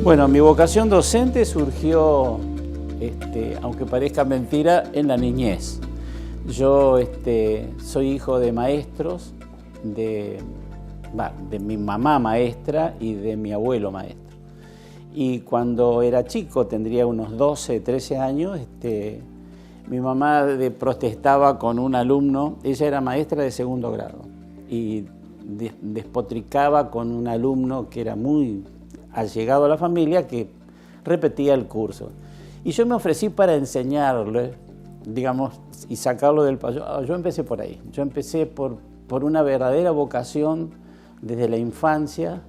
Bueno, mi vocación docente surgió, aunque parezca mentira, en la niñez. Yo soy hijo de maestros, de mi mamá maestra y de mi abuelo maestro. Y cuando era chico, tendría unos 12, 13 años, mi mamá protestaba con un alumno. Ella era maestra de segundo grado y despotricaba con un alumno que era muy allegado a la familia, que repetía el curso. Y yo me ofrecí para enseñarle, digamos, y sacarlo del payo. Yo empecé por ahí. Yo empecé por una verdadera vocación desde la infancia,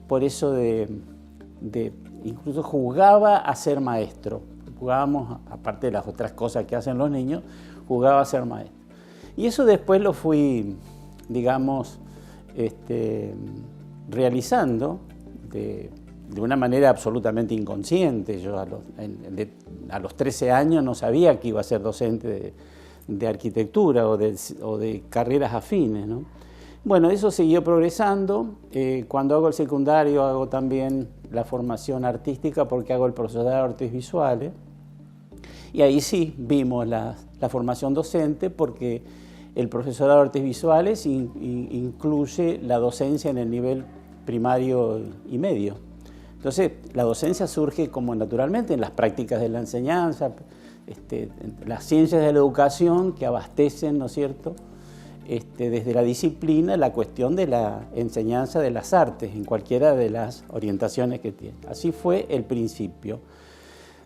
por eso incluso jugaba a ser maestro. Jugábamos, aparte de las otras cosas que hacen los niños, jugaba a ser maestro. Y eso después lo fui, digamos, realizando de una manera absolutamente inconsciente. Yo a los 13 años no sabía que iba a ser docente de arquitectura o de carreras afines, ¿no? Bueno, eso siguió progresando. Cuando hago el secundario hago también la formación artística porque hago el profesorado de artes visuales. Y ahí sí vimos la formación docente, porque el profesorado de artes visuales incluye la docencia en el nivel primario y medio. Entonces, la docencia surge como naturalmente en las prácticas de la enseñanza, las ciencias de la educación que abastecen, ¿no es cierto?, desde la disciplina, la cuestión de la enseñanza de las artes, en cualquiera de las orientaciones que tiene. Así fue el principio.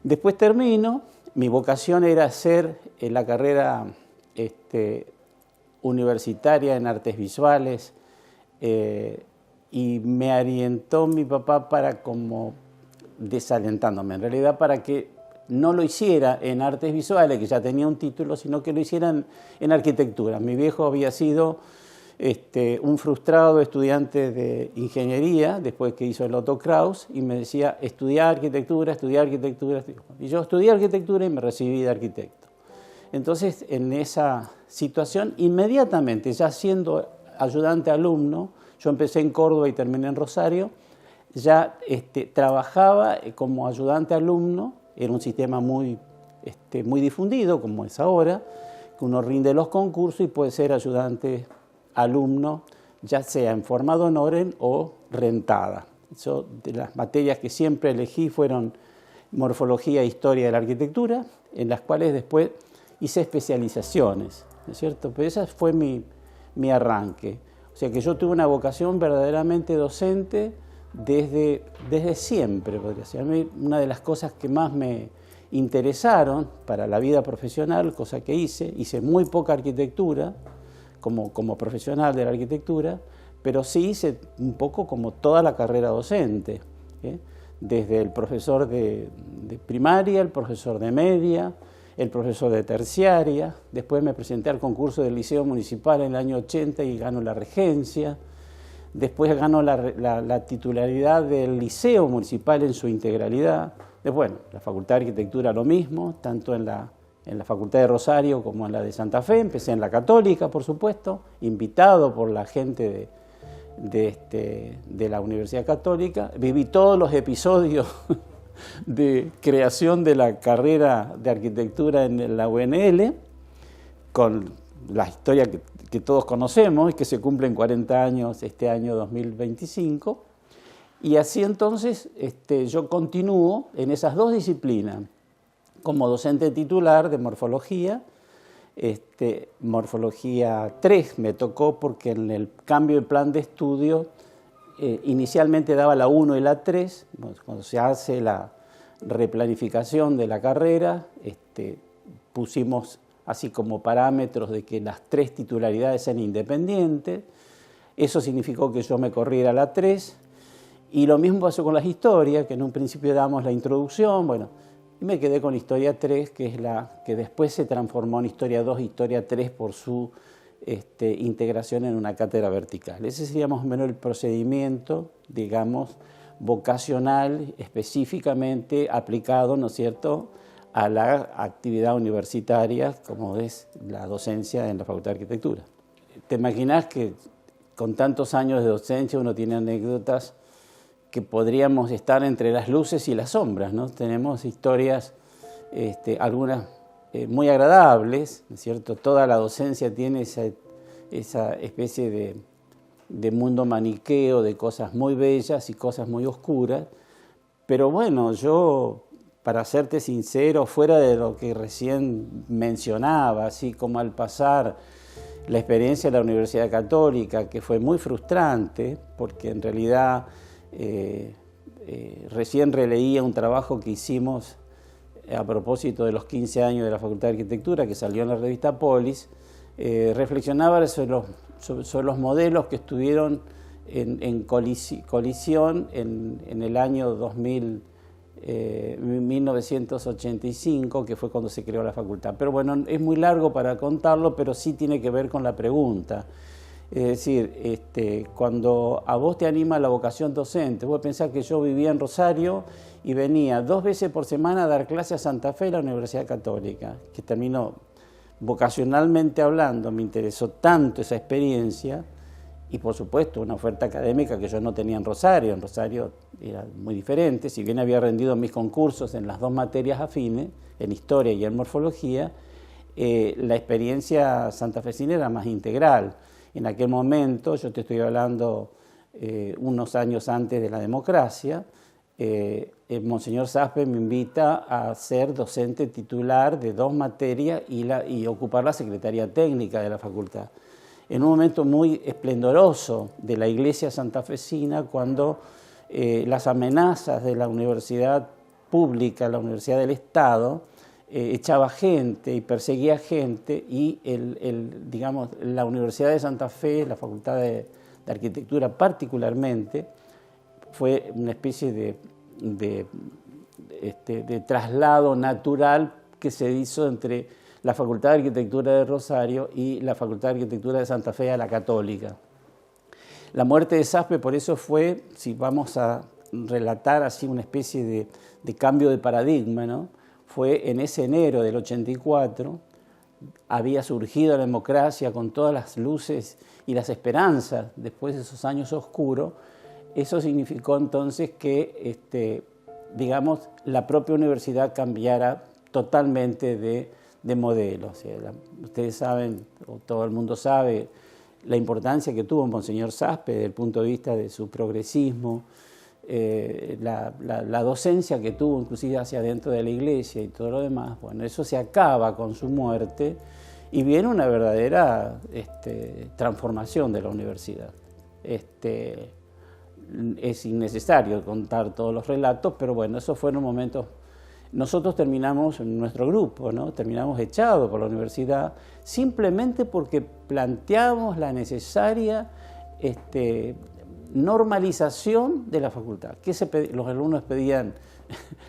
Después termino, mi vocación era hacer la carrera universitaria en artes visuales, y me orientó mi papá para, como desalentándome, en realidad, para que no lo hiciera en artes visuales, que ya tenía un título, sino que lo hiciera en arquitectura. Mi viejo había sido un frustrado estudiante de ingeniería, después que hizo el Otto Kraus, y me decía, estudiar arquitectura, estudiar arquitectura. Y yo estudié arquitectura y me recibí de arquitecto. Entonces, en esa situación, inmediatamente, ya siendo ayudante alumno, yo empecé en Córdoba y terminé en Rosario, ya trabajaba como ayudante alumno. Era un sistema muy difundido, como es ahora, que uno rinde los concursos y puede ser ayudante alumno, ya sea en forma de honoren o rentada. Yo, de las materias que siempre elegí fueron morfología e historia de la arquitectura, en las cuales después hice especializaciones, ¿no es cierto? Pero ese fue mi arranque. O sea que yo tuve una vocación verdaderamente docente desde siempre, podría ser. A mí, una de las cosas que más me interesaron para la vida profesional, cosa que hice muy poca arquitectura como profesional de la arquitectura, pero sí hice un poco como toda la carrera docente, desde el profesor de primaria, el profesor de media, el profesor de terciaria. Después me presenté al concurso del Liceo Municipal en el año 80 y gano la regencia. Después ganó la titularidad del Liceo Municipal en su integralidad. Después, bueno, la Facultad de Arquitectura lo mismo, tanto en la Facultad de Rosario como en la de Santa Fe. Empecé en la Católica, por supuesto, invitado por la gente de la Universidad Católica. Viví todos los episodios de creación de la carrera de arquitectura en la UNL, con la historia que todos conocemos y que se cumplen 40 años este año 2025. Y así entonces yo continúo en esas dos disciplinas como docente titular de morfología. Morfología 3 me tocó porque en el cambio de plan de estudio inicialmente daba la 1 y la 3. Cuando se hace la replanificación de la carrera, pusimos así como parámetros de que las 3 titularidades sean independientes. Eso significó que yo me corriera a la 3, y lo mismo pasó con las historias, que en un principio damos la introducción, bueno, y me quedé con historia 3, que es la que después se transformó en historia 2, historia 3 por su integración en una cátedra vertical. Ese sería más o menos el procedimiento, digamos, vocacional, específicamente aplicado, ¿no es cierto?, a la actividad universitaria, como es la docencia en la Facultad de Arquitectura. Te imaginas que con tantos años de docencia uno tiene anécdotas que podríamos estar entre las luces y las sombras, ¿no? Tenemos historias, algunas muy agradables, ¿no es cierto? Toda la docencia tiene esa especie de mundo maniqueo, de cosas muy bellas y cosas muy oscuras, pero bueno, yo, para serte sincero, fuera de lo que recién mencionaba, así como al pasar la experiencia de la Universidad Católica, que fue muy frustrante, porque en realidad recién releía un trabajo que hicimos a propósito de los 15 años de la Facultad de Arquitectura, que salió en la revista Polis, reflexionaba sobre los modelos que estuvieron en colisión en el año 1985, que fue cuando se creó la facultad. Pero bueno, es muy largo para contarlo, pero sí tiene que ver con la pregunta. Es decir, cuando a vos te anima la vocación docente, vos pensás que yo vivía en Rosario y venía 2 veces por semana a dar clases a Santa Fe, la Universidad Católica, que terminó vocacionalmente hablando, me interesó tanto esa experiencia, y por supuesto una oferta académica que yo no tenía en Rosario era muy diferente, si bien había rendido mis concursos en las 2 materias afines, en historia y en morfología, la experiencia santafesina era más integral. En aquel momento, yo te estoy hablando unos años antes de la democracia, Monseñor Saspe me invita a ser docente titular de 2 materias y ocupar la Secretaría Técnica de la facultad. En un momento muy esplendoroso de la Iglesia santafesina, cuando las amenazas de la universidad pública, la Universidad del Estado, echaba gente y perseguía gente, y digamos, la Universidad de Santa Fe, la Facultad de Arquitectura particularmente, fue una especie de traslado natural que se hizo entre la Facultad de Arquitectura de Rosario y la Facultad de Arquitectura de Santa Fe a la Católica. La muerte de Saspe, por eso fue, si vamos a relatar así una especie de cambio de paradigma, ¿no? Fue en ese enero del 84, había surgido la democracia con todas las luces y las esperanzas después de esos años oscuros. Eso significó entonces que, digamos, la propia universidad cambiara totalmente de modelo. O sea, ustedes saben, o todo el mundo sabe, la importancia que tuvo Monseñor Saspe desde el punto de vista de su progresismo, la docencia que tuvo inclusive hacia adentro de la iglesia y todo lo demás. Bueno, eso se acaba con su muerte y viene una verdadera transformación de la universidad. Es innecesario contar todos los relatos, pero bueno, esos fueron momentos. Nosotros terminamos, en nuestro grupo, ¿no? Terminamos echados por la universidad simplemente porque planteamos la necesaria normalización de la facultad. Los alumnos pedían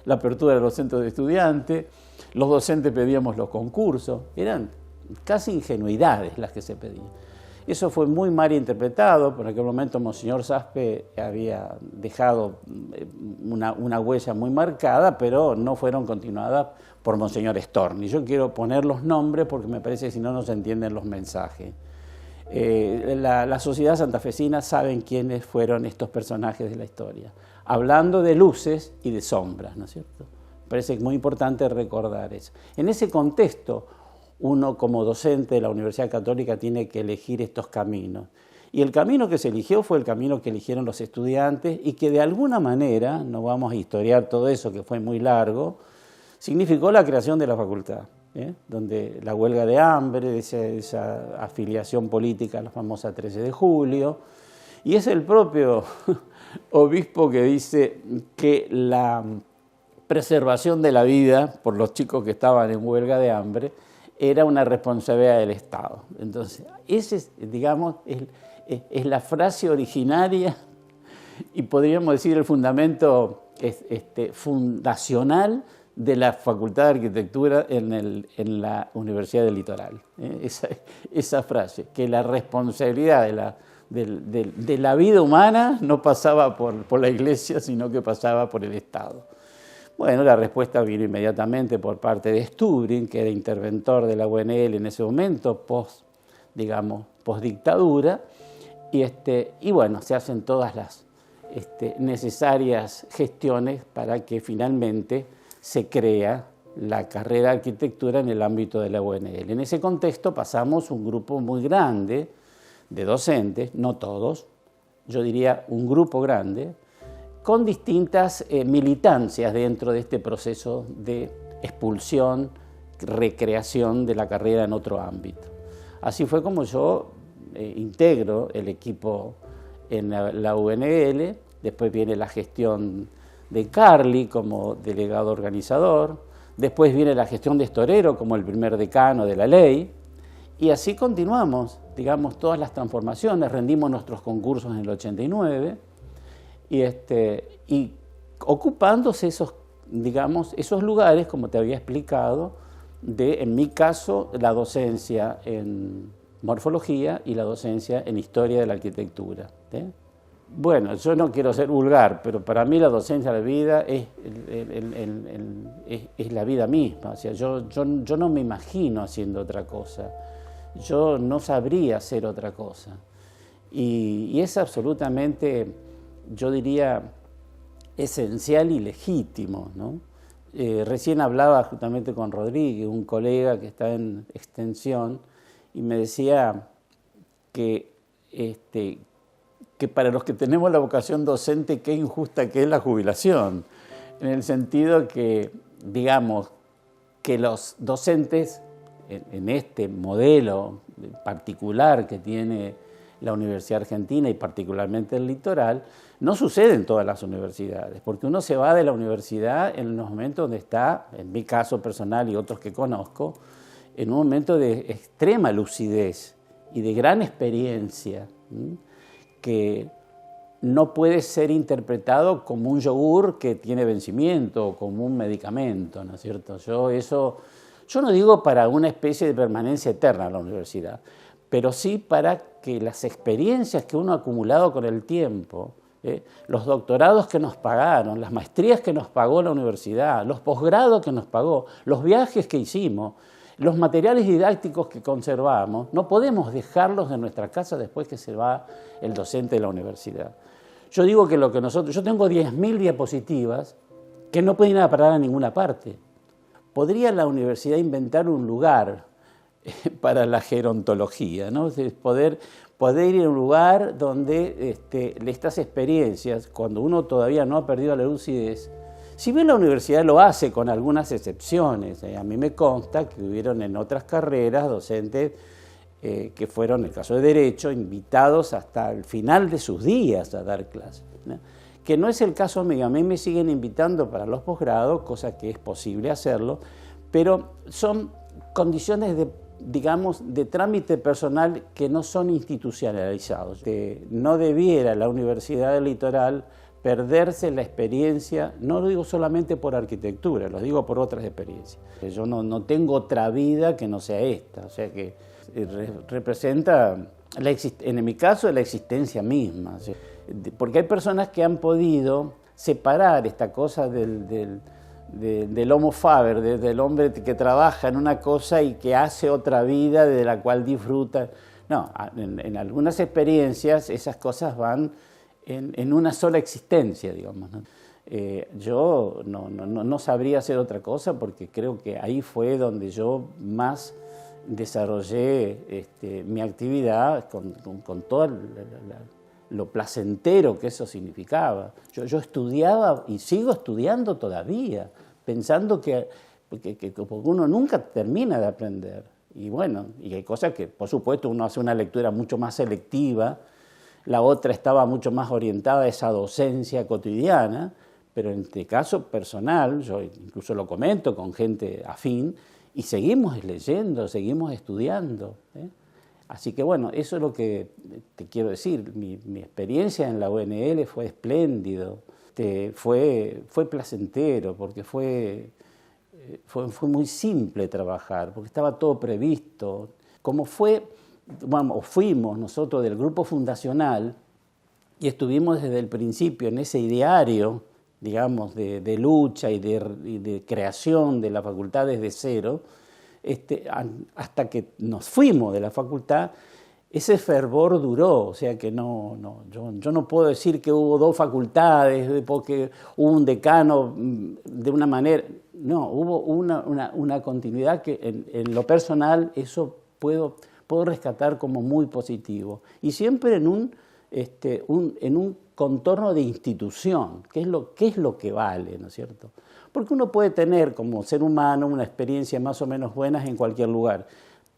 la apertura de los centros de estudiantes, los docentes pedíamos los concursos, eran casi ingenuidades las que se pedían. Eso fue muy mal interpretado, por aquel momento Monseñor Saspe había dejado una huella muy marcada, pero no fueron continuadas por Monseñor Storni. Yo quiero poner los nombres porque me parece que si no, no se entienden los mensajes. La sociedad santafesina saben quiénes fueron estos personajes de la historia, hablando de luces y de sombras, ¿no es cierto? Me parece muy importante recordar eso. En ese contexto, uno como docente de la Universidad Católica tiene que elegir estos caminos. Y el camino que se eligió fue el camino que eligieron los estudiantes y que de alguna manera, no vamos a historiar todo eso que fue muy largo, significó la creación de la facultad, donde la huelga de hambre, esa afiliación política a la famosa 13 de julio, y es el propio obispo que dice que la preservación de la vida por los chicos que estaban en huelga de hambre era una responsabilidad del Estado. Entonces, ese es, digamos, es la frase originaria y podríamos decir el fundamento fundacional de la Facultad de Arquitectura en la Universidad del Litoral. Esa frase, que la responsabilidad de la vida humana no pasaba por la Iglesia, sino que pasaba por el Estado. Bueno, la respuesta vino inmediatamente por parte de Stubrin, que era interventor de la UNL en ese momento, post-dictadura, y bueno, se hacen todas necesarias gestiones para que finalmente se crea la carrera de arquitectura en el ámbito de la UNL. En ese contexto pasamos un grupo muy grande de docentes, no todos, yo diría un grupo grande, con distintas militancias dentro de este proceso de expulsión, recreación de la carrera en otro ámbito. Así fue como yo integro el equipo en la UNL, después viene la gestión de Carly como delegado organizador, después viene la gestión de Storero como el primer decano de la ley, y así continuamos, digamos, todas las transformaciones, rendimos nuestros concursos en el 89, y ocupándose esos, digamos, esos lugares, como te había explicado, en mi caso, la docencia en morfología y la docencia en historia de la arquitectura. Bueno, yo no quiero ser vulgar, pero para mí la docencia de la vida es la vida misma. O sea, yo no me imagino haciendo otra cosa. Yo no sabría hacer otra cosa. Y es absolutamente, yo diría, esencial y legítimo, ¿no? Recién hablaba justamente con Rodríguez, un colega que está en extensión, y me decía que para los que tenemos la vocación docente, qué injusta que es la jubilación, en el sentido que, digamos, que los docentes, en este modelo particular que tiene la Universidad Argentina y particularmente el Litoral, no sucede en todas las universidades, porque uno se va de la universidad en los momentos donde está, en mi caso personal y otros que conozco, en un momento de extrema lucidez y de gran experiencia, que no puede ser interpretado como un yogur que tiene vencimiento o como un medicamento, ¿no es cierto? Yo no digo para una especie de permanencia eterna en la universidad, pero sí para que las experiencias que uno ha acumulado con el tiempo, los doctorados que nos pagaron, las maestrías que nos pagó la universidad, los posgrados que nos pagó, los viajes que hicimos, los materiales didácticos que conservamos, no podemos dejarlos en nuestra casa después que se va el docente de la universidad. Yo digo que yo tengo 10.000 diapositivas que no pueden ir a parar a ninguna parte. ¿Podría la universidad inventar un lugar para la gerontología, ¿no? Poder ir a un lugar donde estas experiencias, cuando uno todavía no ha perdido la lucidez, si bien la universidad lo hace con algunas excepciones, a mí me consta que hubieron en otras carreras docentes que fueron, en el caso de Derecho, invitados hasta el final de sus días a dar clases, ¿no? Que no es el caso mío, a mí me siguen invitando para los posgrados, cosa que es posible hacerlo, pero son condiciones de trámite personal que no son institucionalizados. No debiera la Universidad del Litoral perderse la experiencia, no lo digo solamente por arquitectura, lo digo por otras experiencias. Yo no tengo otra vida que no sea esta, o sea que representa, en mi caso, la existencia misma. Porque hay personas que han podido separar esta cosa del homo faber, del hombre que trabaja en una cosa y que hace otra vida de la cual disfruta. No, en algunas experiencias esas cosas van en una sola existencia, digamos, ¿no? Yo no sabría hacer otra cosa porque creo que ahí fue donde yo más desarrollé mi actividad con todo lo placentero que eso significaba. Yo estudiaba y sigo estudiando todavía, pensando que uno nunca termina de aprender. Y bueno, y hay cosas que, por supuesto, uno hace una lectura mucho más selectiva, la otra estaba mucho más orientada a esa docencia cotidiana, pero en este caso personal, yo incluso lo comento con gente afín, y seguimos leyendo, seguimos estudiando, ¿eh? Así que bueno, eso es lo que te quiero decir. Mi experiencia en la UNL fue espléndido, fue placentero, porque fue muy simple trabajar, porque estaba todo previsto. Como fuimos nosotros del grupo fundacional y estuvimos desde el principio en ese ideario, digamos, de lucha y de creación de la facultad desde cero, hasta que nos fuimos de la facultad, ese fervor duró, o sea que yo no puedo decir que hubo dos facultades, porque hubo un decano de una manera, no, hubo una continuidad que en lo personal eso puedo rescatar como muy positivo. Y siempre en un contorno de institución, ¿qué es lo que vale, ¿no es cierto? Porque uno puede tener como ser humano una experiencia más o menos buena en cualquier lugar,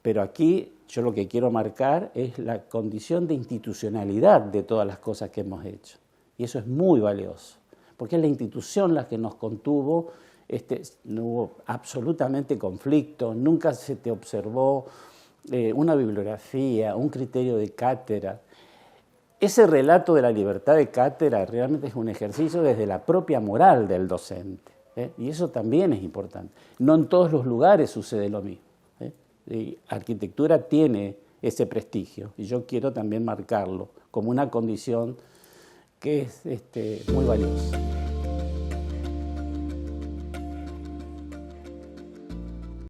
pero aquí yo lo que quiero marcar es la condición de institucionalidad de todas las cosas que hemos hecho. Y eso es muy valioso, porque es la institución la que nos contuvo, no hubo absolutamente conflicto, nunca se te observó una bibliografía, un criterio de cátedra. Ese relato de la libertad de cátedra realmente es un ejercicio desde la propia moral del docente, y eso también es importante. No en todos los lugares sucede lo mismo. Y arquitectura tiene ese prestigio y yo quiero también marcarlo como una condición que es muy valiosa.